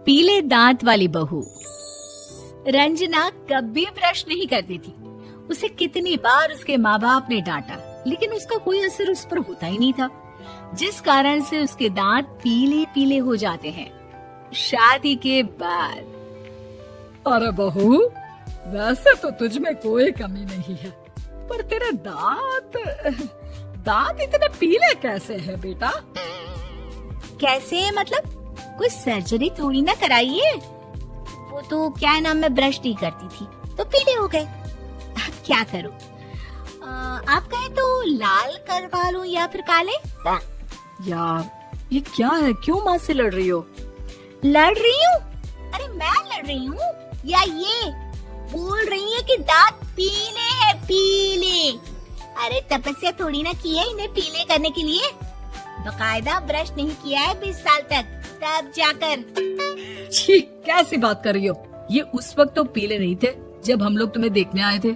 पीले दांत वाली बहू। रंजना कभी ब्रश नहीं करती थी। उसे कितनी बार उसके माँ बाप ने डांटा, लेकिन उसका कोई असर उस पर होता ही नहीं था, जिस कारण से उसके दांत पीले पीले हो जाते हैं। शादी के बाद अरे बहू, वैसे तो तुझ में कोई कमी नहीं है, पर तेरे दांत इतने पीले कैसे हैं बेटा? कैसे मतलब? कोई सर्जरी थोड़ी ना कराइए। वो तो क्या है ना, मैं ब्रश नहीं करती थी तो पीले हो गए। अब क्या करूं? आप कहें तो लाल करवा लूं या फिर काले? यार ये क्या है, क्यों माँ से लड़ रही हो? लड़ रही हूँ? अरे मैं लड़ रही हूँ या ये बोल रही है कि दांत पीले हैं, पीले। अरे तपस्या थोड़ी ना की है इन्हें पीले करने के लिए। बकायदा ब्रश नहीं किया है 20 साल तक, तब जाकर। छी, कैसी बात कर रही हो? ये उस वक्त तो पीले नहीं थे जब हम लोग तुम्हें देखने आए थे।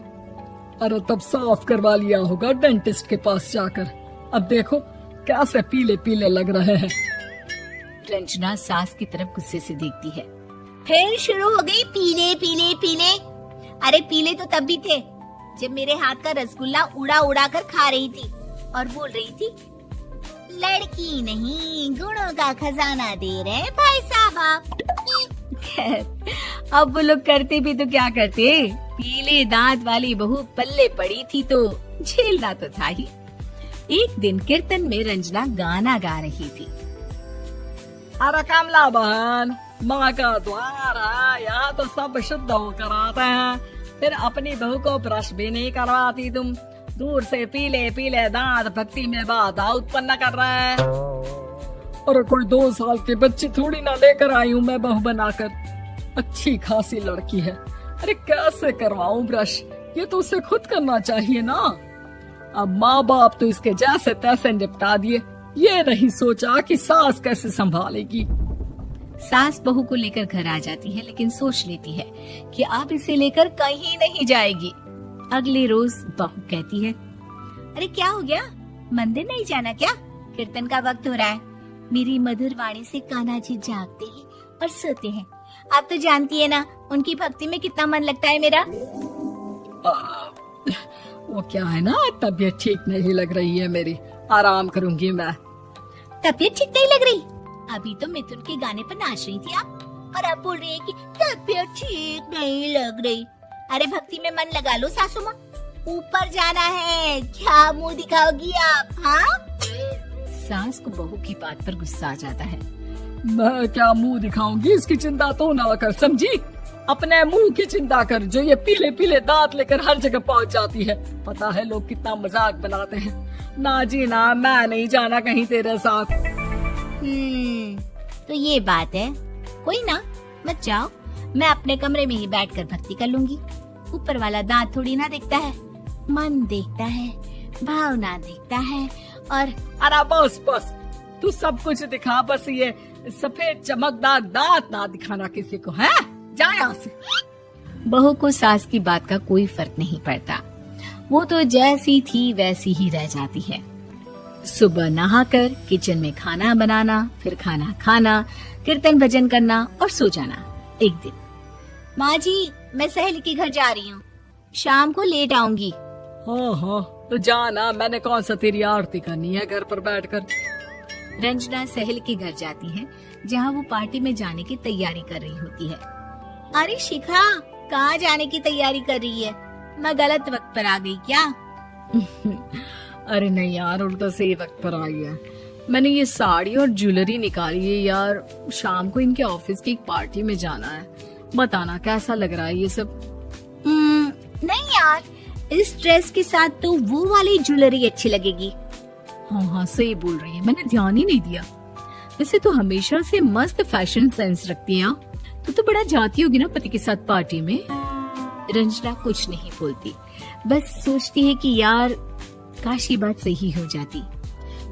अरे तब साफ करवा लिया होगा डेंटिस्ट के पास जाकर। अब देखो कैसे पीले पीले लग रहे हैं। रंजना सास की तरफ गुस्से से देखती है। फिर शुरू हो गई पीले पीले पीले। अरे पीले तो तब भी थे जब मेरे हाथ का रसगुल्ला उड़ा उड़ा कर खा रही थी और बोल रही थी, लड़की नहीं गुणों का खजाना दे रहे हैं भाई साहब आप। अब वो लोग करते भी तो क्या करते, पीले दांत वाली बहू पल्ले पड़ी थी तो झेलना तो था ही। एक दिन कीर्तन में रंजना गाना गा रही थी। अरे कमला बहन, माँ का द्वार है, यहाँ तो सब शुद्ध होकर आते हैं, फिर अपनी बहू को ब्रश भी नहीं करवाती तुम। दूर से पीले पीले दांत भक्ति में बाधा उत्पन्न कर रहे हैं। अरे कोई 2 साल के बच्चे थोड़ी ना लेकर आई हूँ मैं बहू बनाकर। अच्छी खासी लड़की है, अरे कैसे करवाऊं ब्रश? ये तो उसे खुद करना चाहिए ना। अब माँ बाप तो इसके जैसे तैसे निपटा दिए, ये नहीं सोचा कि सास कैसे संभालेगी। सास बहू को लेकर घर आ जाती है, लेकिन सोच लेती है कि अब इसे लेकर कहीं नहीं जाएगी। अगले रोज बहू कहती है, अरे क्या हो गया, मंदिर नहीं जाना क्या? कीर्तन का वक्त हो रहा है। मेरी मधुर वाणी से कान्हा जी जागते हैं और सोते हैं। आप तो जानती है ना उनकी भक्ति में कितना मन लगता है मेरा। वो क्या है ना, तबीयत ठीक नहीं लग रही है मेरी, आराम करूंगी मैं। तबीयत ठीक नहीं लग रही? अभी तो मिथुन के गाने पर नाच रही थी आप, और अब बोल रही है कि तबीयत ठीक नहीं लग रही। अरे भक्ति में मन लगा लो सासू माँ, ऊपर जाना है, क्या मुंह दिखाओगी आप? हाँ? सास को बहू की बात पर गुस्सा आ जाता है। मैं क्या मुंह दिखाऊंगी, इसकी चिंता तो ना कर, समझी? अपने मुंह की चिंता कर, जो ये पीले पीले दांत लेकर हर जगह पहुंच जाती है। पता है लोग कितना मजाक बनाते हैं। ना जी ना, मैं नहीं जाना कहीं तेरे साथ। तो ये बात है, कोई ना, मत जाओ, मैं अपने कमरे में ही बैठकर भक्ति कर लूंगी। ऊपर वाला दांत थोड़ी ना देखता है, मन देखता है, भावना देखता है। और अरे बस बस, तू सब कुछ दिखा, बस ये सफेद चमकदार दांत ना दिखाना किसी को, है? जा यहाँ से। बहू को सास की बात का कोई फर्क नहीं पड़ता, वो तो जैसी थी वैसी ही रह जाती है। सुबह नहाकर किचन में खाना बनाना, फिर खाना खाना, कीर्तन भजन करना और सो जाना। एक दिन, माँ जी मैं सहेली के घर जा रही हूँ, शाम को लेट आऊंगी। हाँ हाँ तो जाना, मैंने कौन सा तेरी आरती करनी है घर पर बैठकर। रंजना सहेली के घर जाती है, जहाँ वो पार्टी में जाने की तैयारी कर रही होती है। अरे शिखा, कहाँ जाने की तैयारी कर रही है? मैं गलत वक्त पर आ गई क्या? अरे नहीं यार, उल्टा सही वक्त पर आई है। मैंने ये साड़ी और ज्वेलरी निकाली है यार, शाम को इनके ऑफिस की एक पार्टी में जाना है। बताना कैसा लग रहा है ये सब? नहीं यार, इस ड्रेस के साथ तो वो वाली ज्वेलरी अच्छी लगेगी। हाँ हाँ सही बोल रही है, मैंने ध्यान ही नहीं दिया। वैसे तो हमेशा से मस्त फैशन सेंस रखती है। तो बड़ा जाती होगी ना पति के साथ पार्टी में। रंजना कुछ नहीं बोलती, बस सोचती है कि यार काश ये बात सही हो जाती,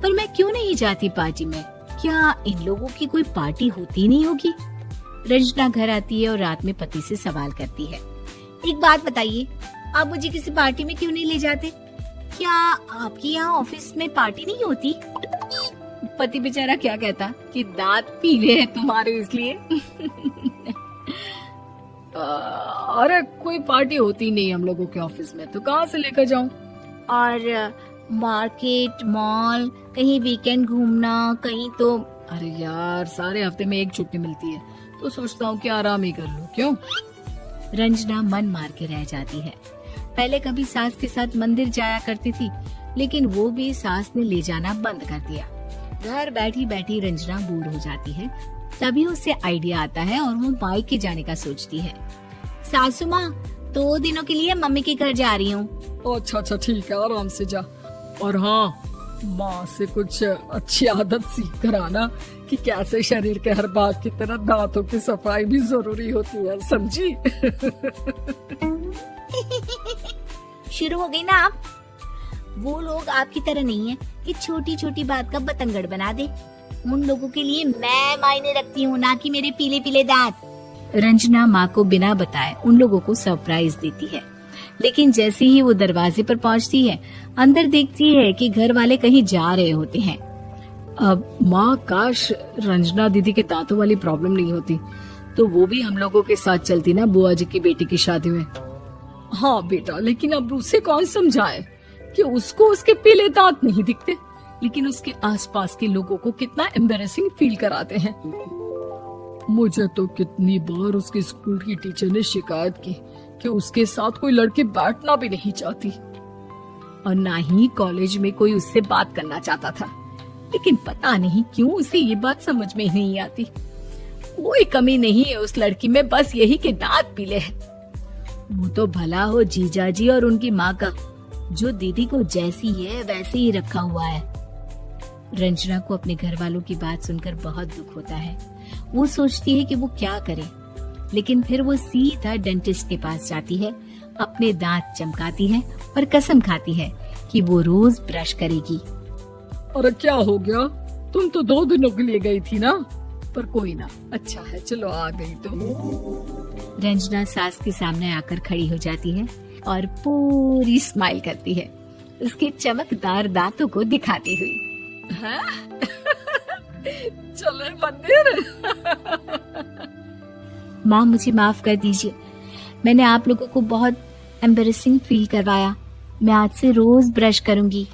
पर मैं क्यों नहीं जाती पार्टी में? क्या इन लोगों की कोई पार्टी होती नहीं होगी? रंजना घर आती है और रात में पति से सवाल करती है, एक बात बताइए, आप मुझे किसी पार्टी में क्यों नहीं ले जाते? क्या आपके यहाँ ऑफिस में पार्टी नहीं होती? पति बेचारा क्या कहता कि दांत पीले हैं तुम्हारे इसलिए। अरे कोई पार्टी होती नहीं हम लोगों के ऑफिस में, तो कहाँ से लेकर जाऊं? और मार्केट, मॉल, कहीं वीकेंड घूमना, कहीं तो। अरे यार, सारे हफ्ते में एक छुट्टी मिलती है, तो सोचता हूँ कि आराम ही कर लूं। क्यों? रंजना मन मार के रह जाती है। पहले कभी सास के साथ मंदिर जाया करती थी, लेकिन वो भी सास ने ले जाना बंद कर दिया। घर बैठी बैठी रंजना बोर हो जाती है। तभी उसे आइडिया आता है और वो मायके जाने का सोचती है। सासू माँ, 2 दिनों के लिए मम्मी के घर जा रही हूँ। अच्छा ठीक है, आराम से जा। और हाँ, माँ से कुछ अच्छी आदत सीख कर आना कि कैसे शरीर के हर भाग की तरह दांतों की सफाई भी जरूरी होती है, समझी? शुरू हो गई ना आप। वो लोग आपकी तरह नहीं है कि छोटी छोटी बात का बतंगड़ बना दे। उन लोगों के लिए मैं मायने रखती हूँ, ना कि मेरे पीले पीले दांत। रंजना माँ को बिना बताए उन लोगों को सरप्राइज देती है, लेकिन जैसे ही वो दरवाजे पर पहुँचती है, अंदर देखती है कि घर वाले कहीं जा रहे होते हैं। अब माँ, काश रंजना दीदी के दांतों वाली प्रॉब्लम नहीं होती, तो वो भी हम लोगों के साथ चलती ना बुआ जी की बेटी की शादी में। हाँ बेटा, लेकिन अब उसे कौन समझाए कि उसको उसके पीले दांत नहीं दिखते, लेकिन उसके आसपास के लोगों को कितना एम्बैरेसिंग फील कराते हैं। मुझे तो कितनी बार उसके स्कूल की टीचर ने शिकायत की कि उसके साथ कोई लड़के बैठना भी नहीं चाहती, और ना ही कॉलेज में कोई उससे बात करना चाहता था। लेकिन पता नहीं क्यों उसे ये बात समझ में ही नहीं आती। कोई कमी नहीं है उस लड़की में, बस यही कि दांत पीले हैं। वो तो भला हो जीजा जी और उनकी माँ का, जो दीदी को जैसी है वैसे ही रखा हुआ है। रंजना को अपने घर वालों की बात सुनकर बहुत दुख होता है। वो सोचती है कि वो क्या करे, लेकिन फिर वो सीधा डेंटिस्ट के पास जाती है, अपने दांत चमकाती है और कसम खाती है कि वो रोज ब्रश करेगी। अरे क्या हो गया? तुम तो 2 दिनों के लिए गई थी ना, पर कोई ना, अच्छा है, चलो आ गई तो। रंजना सास के सामने आकर खड़ी हो जाती है और पूरी स्माइल करती है, उसके चमकदार दांतों को दिखाती हुई। चले मंदिर। माँ, मुझे माफ कर दीजिए, मैंने आप लोगों को बहुत एम्बैरेसिंग फील करवाया। मैं आज से रोज ब्रश करूंगी।